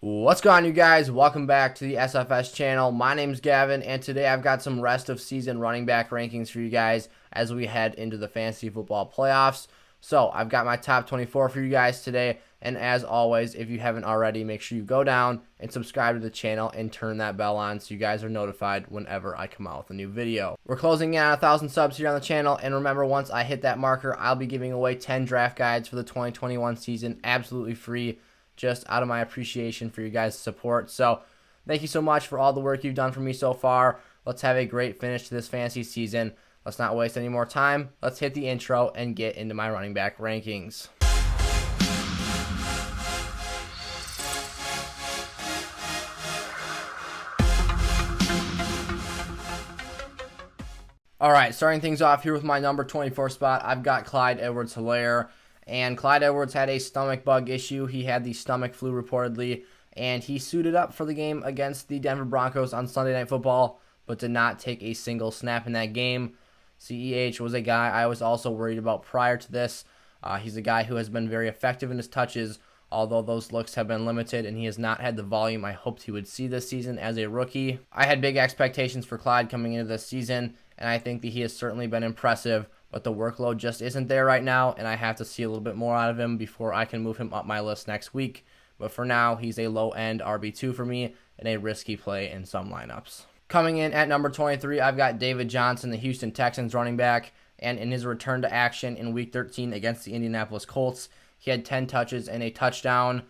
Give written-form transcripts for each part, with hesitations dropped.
What's going on, you guys? Welcome back to the SFS channel. My name's Gavin, and today I've got some rest of season running back rankings for you guys as we head into the fantasy football playoffs. So I've got my top 24 for you guys today, and as always, if you haven't already, make sure you go down and subscribe to the channel and turn that bell on so you guys are notified whenever I come out with a new video. We're closing in on 1,000 subs here on the channel, and remember, once I hit that marker, I'll be giving away 10 draft guides for the 2021 season absolutely free, just out of my appreciation for you guys' support. So thank you so much for all the work you've done for me so far. Let's have a great finish to this fantasy season. Let's not waste any more time. Let's hit the intro and get into my running back rankings. All right, starting things off here with my number 24 spot, I've got Clyde Edwards-Helaire. And Clyde Edwards had a stomach bug issue. He had the stomach flu reportedly, and he suited up for the game against the Denver Broncos on Sunday Night Football, but did not take a single snap in that game. CEH was a guy I was also worried about prior to this. He's a guy who has been very effective in his touches, although those looks have been limited, and he has not had the volume I hoped he would see this season as a rookie. I had big expectations for Clyde coming into this season, and I think that he has certainly been impressive, but the workload just isn't there right now, and I have to see a little bit more out of him before I can move him up my list next week. But for now, he's a low-end RB2 for me and a risky play in some lineups. Coming in at number 23, I've got David Johnson, the Houston Texans running back, and in his return to action in Week 13 against the Indianapolis Colts, he had 10 touches and a touchdown.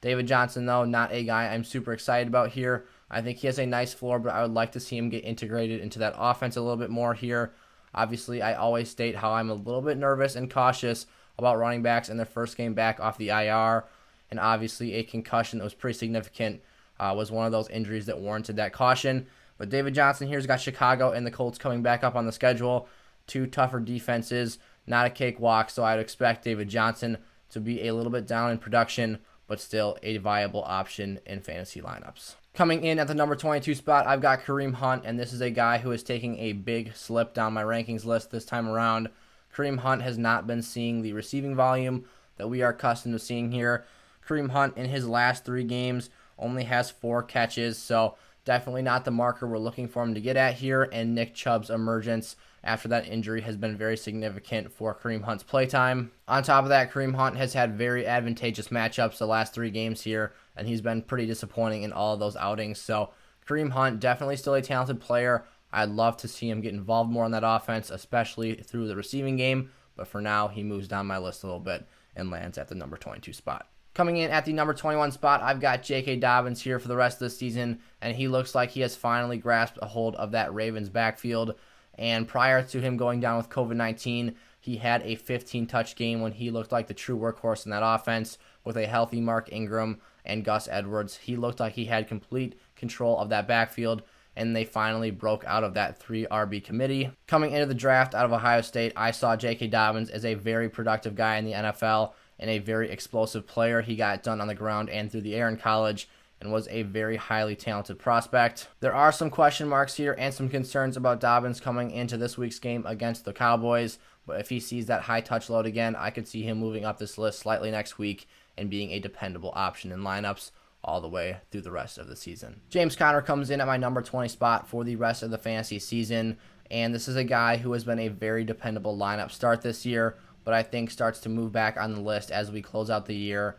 David Johnson, though, not a guy I'm super excited about here. I think he has a nice floor, but I would like to see him get integrated into that offense a little bit more here. Obviously, I always state how I'm a little bit nervous and cautious about running backs in their first game back off the IR, and obviously a concussion that was pretty significant was one of those injuries that warranted that caution. But David Johnson here's got Chicago and the Colts coming back up on the schedule. Two tougher defenses, not a cakewalk, so I'd expect David Johnson to be a little bit down in production, but still a viable option in fantasy lineups. Coming in at the number 22 spot, I've got Kareem Hunt, and this is a guy who is taking a big slip down my rankings list this time around. Kareem Hunt has not been seeing the receiving volume that we are accustomed to seeing here. Kareem Hunt in his last 3 games only has 4 catches, so definitely not the marker we're looking for him to get at here, and Nick Chubb's emergence after that injury has been very significant for Kareem Hunt's playtime. On top of that, Kareem Hunt has had very advantageous matchups the last 3 games here, and he's been pretty disappointing in all of those outings. So Kareem Hunt, definitely still a talented player. I'd love to see him get involved more in that offense, especially through the receiving game, but for now, he moves down my list a little bit and lands at the number 22 spot. Coming in at the number 21 spot, I've got J.K. Dobbins here for the rest of the season, and he looks like he has finally grasped a hold of that Ravens backfield. And prior to him going down with COVID-19, he had a 15-touch game when he looked like the true workhorse in that offense with a healthy Mark Ingram and Gus Edwards. He looked like he had complete control of that backfield, and they finally broke out of that 3 RB committee. Coming into the draft out of Ohio State, I saw J.K. Dobbins as a very productive guy in the NFL and a very explosive player. He got it done on the ground and through the air in college, and was a very highly talented prospect. There are some question marks here and some concerns about Dobbins coming into this week's game against the Cowboys, but if he sees that high touch load again, I could see him moving up this list slightly next week and being a dependable option in lineups all the way through the rest of the season. James Conner comes in at my number 20 spot for the rest of the fantasy season, and this is a guy who has been a very dependable lineup start this year, but I think starts to move back on the list as we close out the year.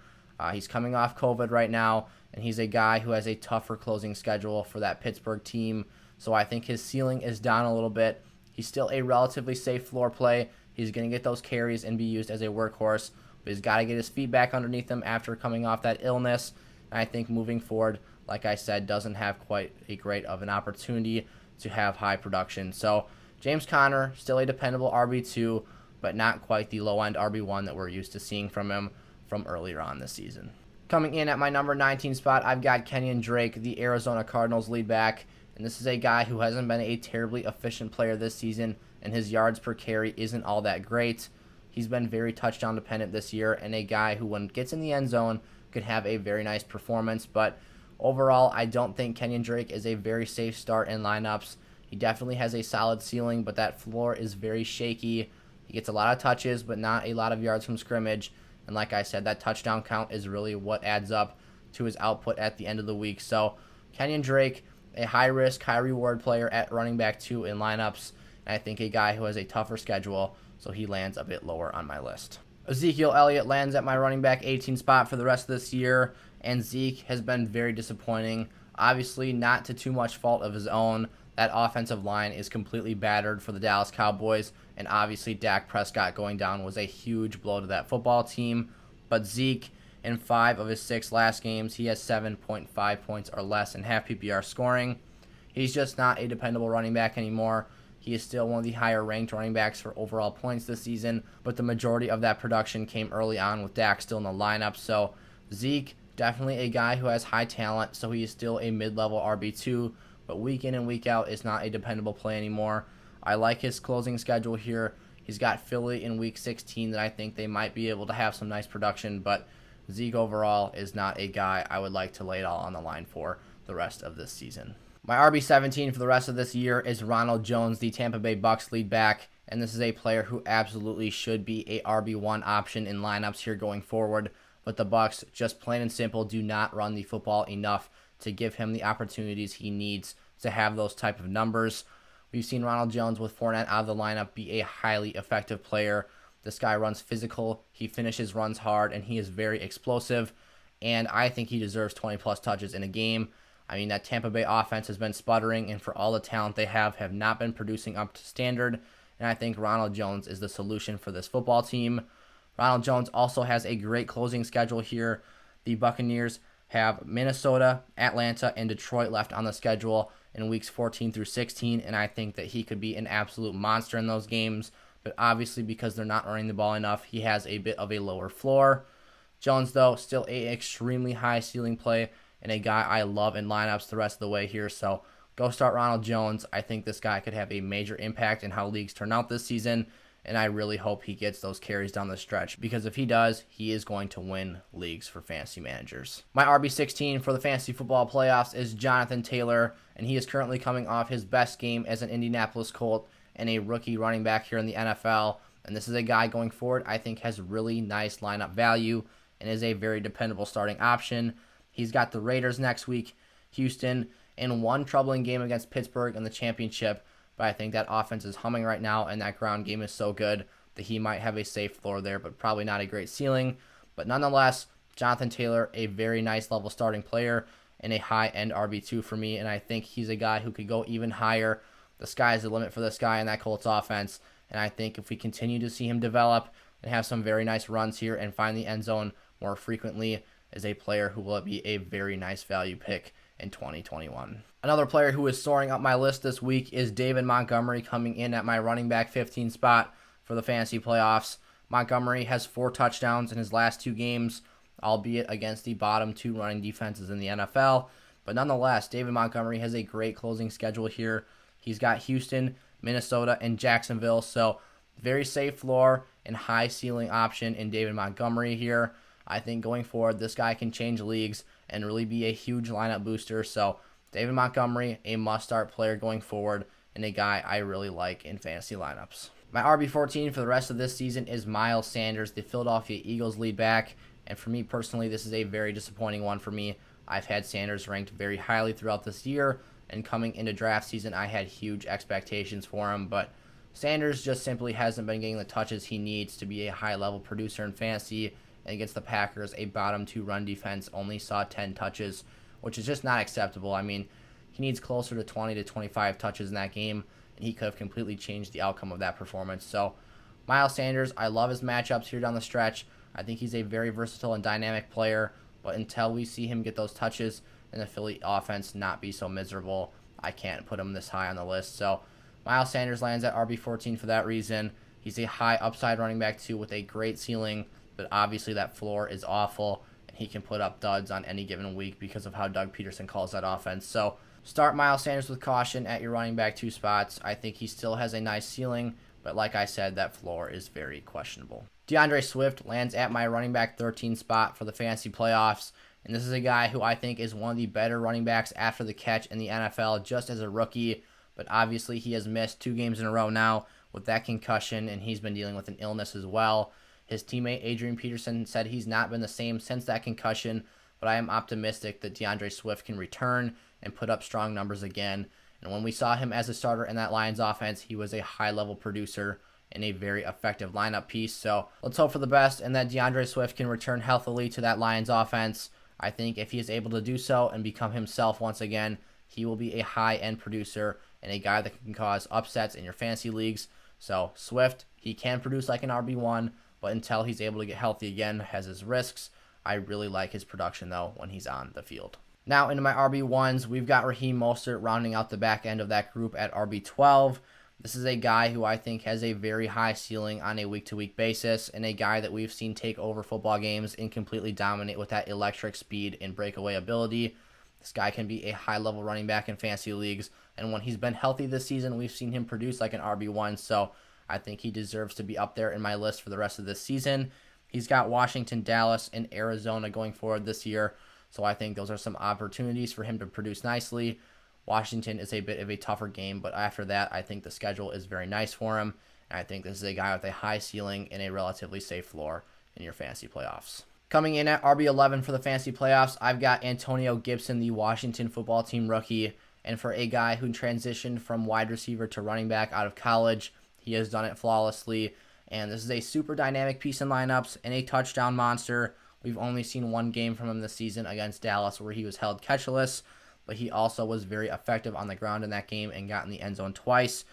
He's coming off COVID right now, and he's a guy who has a tougher closing schedule for that Pittsburgh team, so I think his ceiling is down a little bit. He's still a relatively safe floor play. He's going to get those carries and be used as a workhorse, but he's got to get his feet back underneath him after coming off that illness, and I think moving forward, like I said, doesn't have quite a great of an opportunity to have high production. So James Conner, still a dependable RB2, but not quite the low-end RB1 that we're used to seeing from him from earlier on this season. Coming in at my number 19 spot, I've got Kenyan Drake, the Arizona Cardinals lead back, and this is a guy who hasn't been a terribly efficient player this season, and his yards per carry isn't all that great. He's been very touchdown dependent this year, and a guy who, when gets in the end zone, could have a very nice performance, but overall, I don't think Kenyan Drake is a very safe start in lineups. He definitely has a solid ceiling, but that floor is very shaky. He gets a lot of touches, but not a lot of yards from scrimmage. And like I said, that touchdown count is really what adds up to his output at the end of the week. So Kenyan Drake, a high-risk, high-reward player at running back 2 in lineups, and I think a guy who has a tougher schedule, so he lands a bit lower on my list. Ezekiel Elliott lands at my running back 18 spot for the rest of this year, and Zeke has been very disappointing. Obviously, not to too much fault of his own. That offensive line is completely battered for the Dallas Cowboys, and obviously Dak Prescott going down was a huge blow to that football team. But Zeke, in 5 of his 6 last games, he has 7.5 points or less in half PPR scoring. He's just not a dependable running back anymore. He is still one of the higher-ranked running backs for overall points this season, but the majority of that production came early on with Dak still in the lineup. So Zeke, definitely a guy who has high talent, so he is still a mid-level RB2, but week in and week out is not a dependable play anymore. I like his closing schedule here. He's got Philly in week 16 that I think they might be able to have some nice production, but Zeke overall is not a guy I would like to lay it all on the line for the rest of this season. My RB17 for the rest of this year is Ronald Jones, the Tampa Bay Bucs lead back, and this is a player who absolutely should be a RB1 option in lineups here going forward, but the Bucs, just plain and simple, do not run the football enough to give him the opportunities he needs to have those type of numbers. We've seen Ronald Jones with Fournette out of the lineup be a highly effective player. This guy runs physical, he finishes runs hard, and he is very explosive, and I think he deserves 20-plus touches in a game. I mean, that Tampa Bay offense has been sputtering, and for all the talent they have not been producing up to standard, and I think Ronald Jones is the solution for this football team. Ronald Jones also has a great closing schedule here. The Buccaneers have Minnesota, Atlanta, and Detroit left on the schedule in weeks 14 through 16, and I think that he could be an absolute monster in those games, but obviously because they're not running the ball enough, he has a bit of a lower floor. Jones, though, still an extremely high ceiling play, and a guy I love in lineups the rest of the way here. So go start Ronald Jones. I think this guy could have a major impact in how leagues turn out this season, and I really hope he gets those carries down the stretch, because if he does, he is going to win leagues for fantasy managers. My RB16 for the fantasy football playoffs is Jonathan Taylor, and he is currently coming off his best game as an Indianapolis Colt and a rookie running back here in the NFL. And this is a guy going forward I think has really nice lineup value and is a very dependable starting option. He's got the Raiders next week, Houston, and one troubling game against Pittsburgh in the championship, but I think that offense is humming right now, and that ground game is so good that he might have a safe floor there, but probably not a great ceiling. But nonetheless, Jonathan Taylor, a very nice level starting player and a high-end RB2 for me, and I think he's a guy who could go even higher. The sky is the limit for this guy in that Colts offense, and I think if we continue to see him develop and have some very nice runs here and find the end zone more frequently, is a player who will be a very nice value pick in 2021. Another player who is soaring up my list this week is David Montgomery, coming in at my running back 15 spot for the fantasy playoffs. Montgomery has 4 touchdowns in his last 2 games, albeit against the bottom 2 running defenses in the NFL. But nonetheless, David Montgomery has a great closing schedule here. He's got Houston, Minnesota, and Jacksonville, so very safe floor and high ceiling option in David Montgomery here. I think going forward, this guy can change leagues and really be a huge lineup booster. So David Montgomery, a must-start player going forward, and a guy I really like in fantasy lineups. My RB14 for the rest of this season is Miles Sanders, the Philadelphia Eagles lead back. And for me personally, this is a very disappointing one for me. I've had Sanders ranked very highly throughout this year, and coming into draft season, I had huge expectations for him. But Sanders just simply hasn't been getting the touches he needs to be a high-level producer in fantasy. And against the Packers, a bottom 2 run defense only saw 10 touches, which is just not acceptable. I mean, he needs closer to 20 to 25 touches in that game, and he could have completely changed the outcome of that performance. So, Miles Sanders, I love his matchups here down the stretch. I think he's a very versatile and dynamic player, but until we see him get those touches and the Philly offense not be so miserable, I can't put him this high on the list. So, Miles Sanders lands at RB14 for that reason. He's a high upside running back, too, with a great ceiling, but obviously that floor is awful, and he can put up duds on any given week because of how Doug Peterson calls that offense. So start Miles Sanders with caution at your running back 2 spots. I think he still has a nice ceiling, but like I said, that floor is very questionable. DeAndre Swift lands at my running back 13 spot for the fantasy playoffs, and this is a guy who I think is one of the better running backs after the catch in the NFL just as a rookie, but obviously he has missed 2 games in a row now with that concussion, and he's been dealing with an illness as well. His teammate Adrian Peterson said he's not been the same since that concussion, but I am optimistic that DeAndre Swift can return and put up strong numbers again. And when we saw him as a starter in that Lions offense, he was a high-level producer and a very effective lineup piece. So let's hope for the best and that DeAndre Swift can return healthily to that Lions offense. I think if he is able to do so and become himself once again, he will be a high-end producer and a guy that can cause upsets in your fantasy leagues. So Swift, he can produce like an RB1, but until he's able to get healthy again, has his risks. I really like his production, though, when he's on the field. Now into my RB1s, we've got Raheem Mostert rounding out the back end of that group at RB12. This is a guy who I think has a very high ceiling on a week-to-week basis, and a guy that we've seen take over football games and completely dominate with that electric speed and breakaway ability. This guy can be a high-level running back in fantasy leagues, and when he's been healthy this season, we've seen him produce like an RB1, so I think he deserves to be up there in my list for the rest of this season. He's got Washington, Dallas, and Arizona going forward this year, so I think those are some opportunities for him to produce nicely. Washington is a bit of a tougher game, but after that, I think the schedule is very nice for him, and I think this is a guy with a high ceiling and a relatively safe floor in your fantasy playoffs. Coming in at RB11 for the fantasy playoffs, I've got Antonio Gibson, the Washington football team rookie, and for a guy who transitioned from wide receiver to running back out of college, he has done it flawlessly, and this is a super dynamic piece in lineups and a touchdown monster. We've only seen one game from him this season against Dallas where he was held catchless, but he also was very effective on the ground in that game and got in the end zone twice.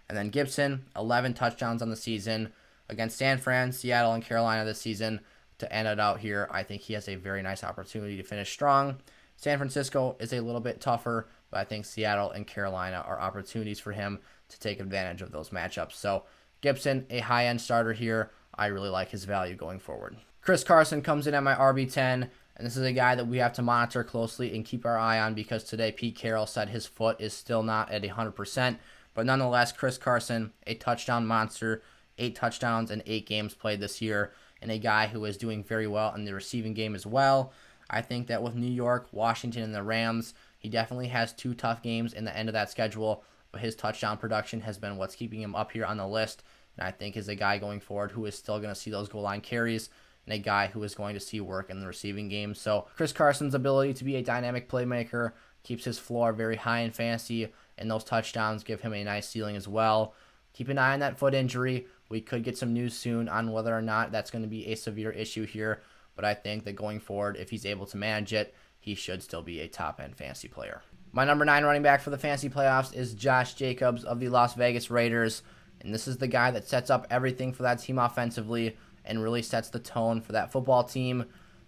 And then Gibson, 11 touchdowns on the season against San Fran, Seattle, and Carolina this season. To end it out here, I think he has a very nice opportunity to finish strong. San Francisco is a little bit tougher, but I think Seattle and Carolina are opportunities for him to take advantage of those matchups. So Gibson, a high-end starter here. I really like his value going forward. Chris Carson comes in at my RB10, and this is a guy that we have to monitor closely and keep our eye on because today Pete Carroll said his foot is still not at 100%. But nonetheless, Chris Carson, a touchdown monster, 8 touchdowns in 8 games played this year, and a guy who is doing very well in the receiving game as well. I think that with New York, Washington, and the Rams, he definitely has 2 tough games in the end of that schedule, but his touchdown production has been what's keeping him up here on the list, and I think is a guy going forward who is still going to see those goal line carries, and a guy who is going to see work in the receiving game. So Chris Carson's ability to be a dynamic playmaker keeps his floor very high in fantasy, and those touchdowns give him a nice ceiling as well. Keep an eye on that foot injury. We could get some news soon on whether or not that's going to be a severe issue here, but I think that going forward, if he's able to manage it, he should still be a top-end fantasy player. My number 9 running back for the fantasy playoffs is Josh Jacobs of the Las Vegas Raiders, and this is the guy that sets up everything for that team offensively and really sets the tone for that football team.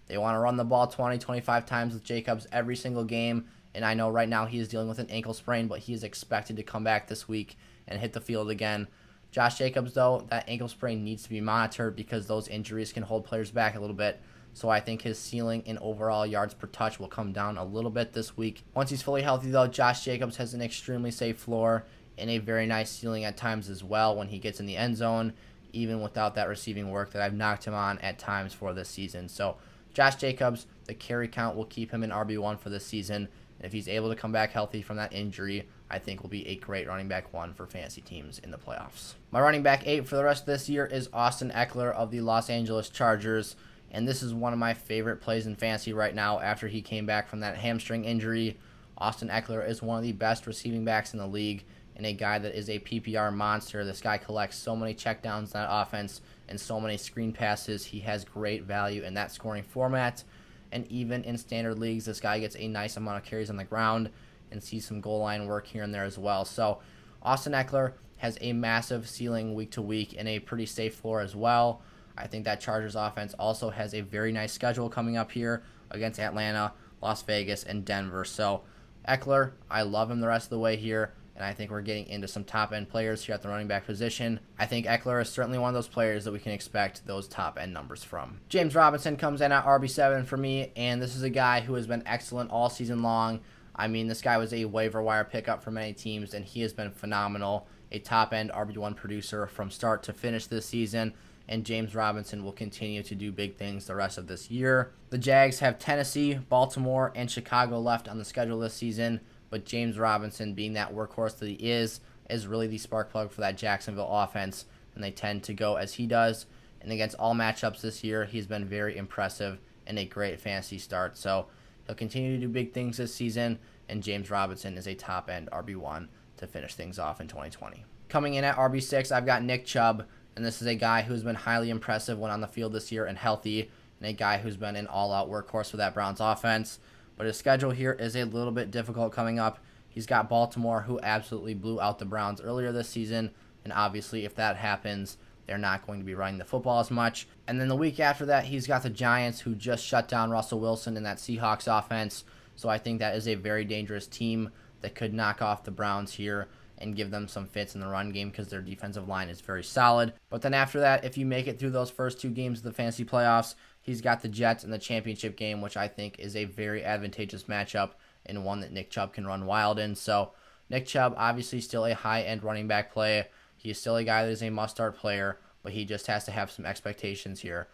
They want to run the ball 20, 25 times with Jacobs every single game, and I know right now he is dealing with an ankle sprain, but he is expected to come back this week and hit the field again. Josh Jacobs, though, that ankle sprain needs to be monitored because those injuries can hold players back a little bit. So I think his ceiling in overall yards per touch will come down a little bit this week. Once he's fully healthy, though, Josh Jacobs has an extremely safe floor and a very nice ceiling at times as well when he gets in the end zone, even without that receiving work that I've knocked him on at times for this season. So Josh Jacobs, the carry count will keep him in RB1 for this season. And if he's able to come back healthy from that injury, I think will be a great running back 1 for fantasy teams in the playoffs. My running back 8 for the rest of this year is Austin Ekeler of the Los Angeles Chargers. And this is one of my favorite plays in fantasy right now after he came back from that hamstring injury. Austin Ekeler is one of the best receiving backs in the league and a guy that is a PPR monster. This guy collects so many checkdowns in that offense and so many screen passes. He has great value in that scoring format. And even in standard leagues, this guy gets a nice amount of carries on the ground and sees some goal line work here and there as well. So Austin Ekeler has a massive ceiling week to week and a pretty safe floor as well. I think that Chargers offense also has a very nice schedule coming up here against Atlanta, Las Vegas, and Denver. So Ekeler, I love him the rest of the way here, and I think we're getting into some top-end players here at the running back position. I think Ekeler is certainly one of those players that we can expect those top-end numbers from. James Robinson comes in at RB7 for me, and this is a guy who has been excellent all season long. I mean, this guy was a waiver wire pickup for many teams, and he has been phenomenal. A top-end RB1 producer from start to finish this season, and James Robinson will continue to do big things the rest of this year. The Jags have Tennessee, Baltimore, and Chicago left on the schedule this season, but James Robinson, being that workhorse that he is really the spark plug for that Jacksonville offense, and they tend to go as he does. And against all matchups this year, he's been very impressive and a great fantasy start. So he'll continue to do big things this season, and James Robinson is a top-end RB1 to finish things off in 2020. Coming in at RB6, I've got Nick Chubb, and this is a guy who's been highly impressive when on the field this year and healthy, and a guy who's been an all-out workhorse for that Browns offense. But his schedule here is a little bit difficult coming up. He's got Baltimore, who absolutely blew out the Browns earlier this season, and obviously if that happens, they're not going to be running the football as much. And then the week after that, he's got the Giants, who just shut down Russell Wilson in that Seahawks offense. So I think that is a very dangerous team that could knock off the Browns here and give them some fits in the run game because their defensive line is very solid. But then after that, if you make it through those first two games of the fantasy playoffs, he's got the Jets in the championship game, which I think is a very advantageous matchup and one that Nick Chubb can run wild in. So Nick Chubb, obviously still a high-end running back play. He is still a guy that is a must-start player, but he just has to have some expectations here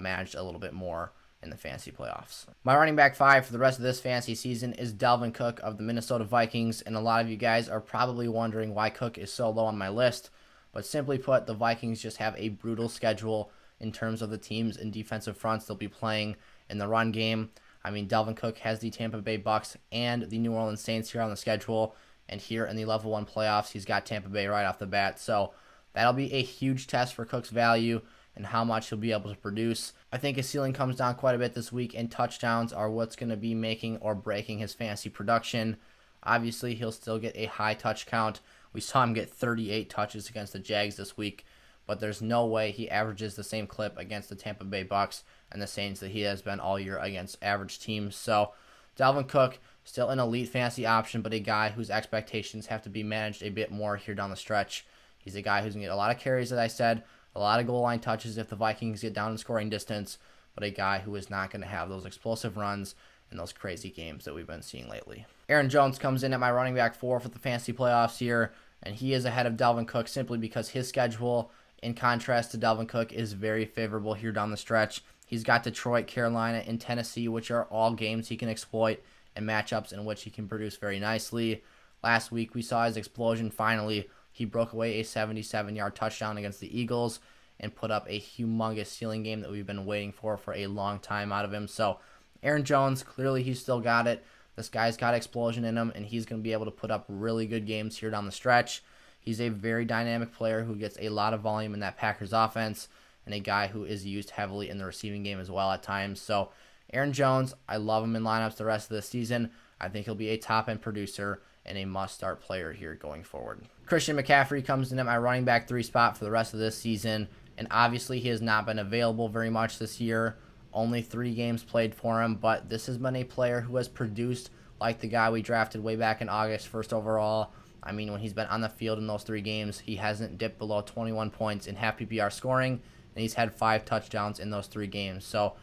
managed a little bit more in the fantasy playoffs. My running back 5 for the rest of this fantasy season is Dalvin Cook of the Minnesota Vikings, and a lot of you guys are probably wondering why Cook is so low on my list, but simply put, the Vikings just have a brutal schedule in terms of the teams and defensive fronts they'll be playing in the run game. I mean, Dalvin Cook has the Tampa Bay Bucks and the New Orleans Saints here on the schedule, and here in the Level 1 playoffs, he's got Tampa Bay right off the bat, so that'll be a huge test for Cook's value and how much he'll be able to produce. I think his ceiling comes down quite a bit this week, and touchdowns are what's going to be making or breaking his fantasy production. Obviously, he'll still get a high touch count. We saw him get 38 touches against the Jags this week, but there's no way he averages the same clip against the Tampa Bay Bucks and the Saints that he has been all year against average teams. So Dalvin Cook, still an elite fantasy option, but a guy whose expectations have to be managed a bit more here down the stretch. He's a guy who's going to get a lot of carries, as I said, a lot of goal line touches if the Vikings get down in scoring distance, but a guy who is not going to have those explosive runs and those crazy games that we've been seeing lately. Aaron Jones comes in at my running back 4 for the fantasy playoffs here, and he is ahead of Dalvin Cook simply because his schedule, in contrast to Dalvin Cook, is very favorable here down the stretch. He's got Detroit, Carolina, and Tennessee, which are all games he can exploit and matchups in which he can produce very nicely. Last week, we saw his explosion finally. He broke away a 77-yard touchdown against the Eagles and put up a humongous ceiling game that we've been waiting for a long time out of him. So Aaron Jones, clearly he's still got it. This guy's got explosion in him, and he's going to be able to put up really good games here down the stretch. He's a very dynamic player who gets a lot of volume in that Packers offense, and a guy who is used heavily in the receiving game as well at times. So Aaron Jones, I love him in lineups the rest of the season. I think he'll be a top-end producer and a must-start player here going forward. Christian McCaffrey comes in at my running back 3 spot for the rest of this season, and obviously he has not been available very much this year. Only 3 games played for him, but this has been a player who has produced like the guy we drafted way back in August, first overall. I mean, when he's been on the field in those 3 games, he hasn't dipped below 21 points in half PPR scoring, and he's had 5 touchdowns in those 3 games. So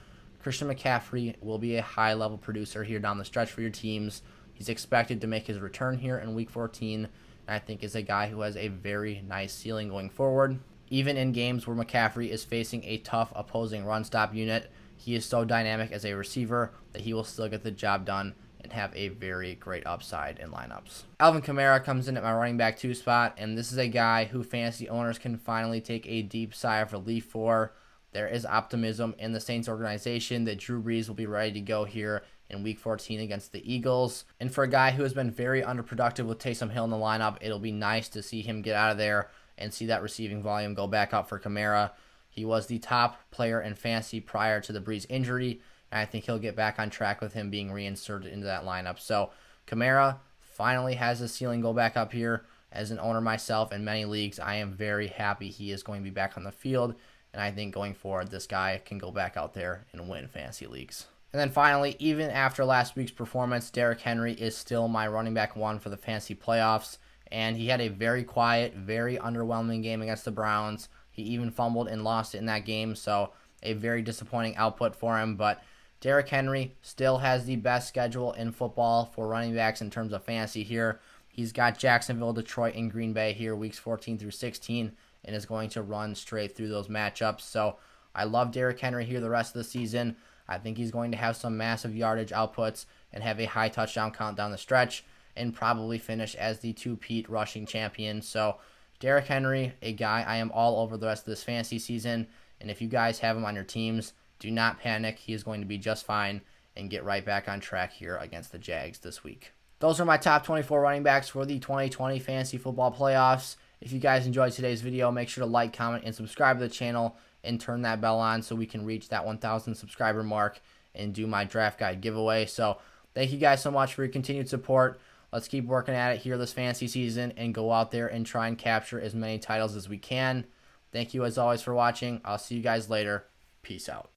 Christian McCaffrey will be a high-level producer here down the stretch for your teams. He's expected to make his return here in Week 14, and I think is a guy who has a very nice ceiling going forward. Even in games where McCaffrey is facing a tough opposing run-stop unit, he is so dynamic as a receiver that he will still get the job done and have a very great upside in lineups. Alvin Kamara comes in at my running back 2 spot, and this is a guy who fantasy owners can finally take a deep sigh of relief for. There is optimism in the Saints organization that Drew Brees will be ready to go here in Week 14 against the Eagles. And for a guy who has been very underproductive with Taysom Hill in the lineup, it'll be nice to see him get out of there and see that receiving volume go back up for Kamara. He was the top player in fantasy prior to the Brees injury, and I think he'll get back on track with him being reinserted into that lineup. So Kamara finally has his ceiling go back up here. As an owner myself in many leagues, I am very happy he is going to be back on the field, and I think going forward, this guy can go back out there and win fantasy leagues. And then finally, even after last week's performance, Derrick Henry is still my running back 1 for the fantasy playoffs, and he had a very quiet, very underwhelming game against the Browns. He even fumbled and lost it in that game, so a very disappointing output for him. But Derrick Henry still has the best schedule in football for running backs in terms of fantasy here. He's got Jacksonville, Detroit, and Green Bay here weeks 14 through 16, and is going to run straight through those matchups. So I love Derrick Henry here the rest of the season. I think he's going to have some massive yardage outputs and have a high touchdown count down the stretch and probably finish as the 2-peat rushing champion. So Derrick Henry, a guy I am all over the rest of this fantasy season. And if you guys have him on your teams, do not panic. He is going to be just fine and get right back on track here against the Jags this week. Those are my top 24 running backs for the 2020 Fantasy Football Playoffs. If you guys enjoyed today's video, make sure to like, comment, and subscribe to the channel and turn that bell on so we can reach that 1,000 subscriber mark and do my draft guide giveaway. So thank you guys so much for your continued support. Let's keep working at it here this fantasy season and go out there and try and capture as many titles as we can. Thank you as always for watching. I'll see you guys later. Peace out.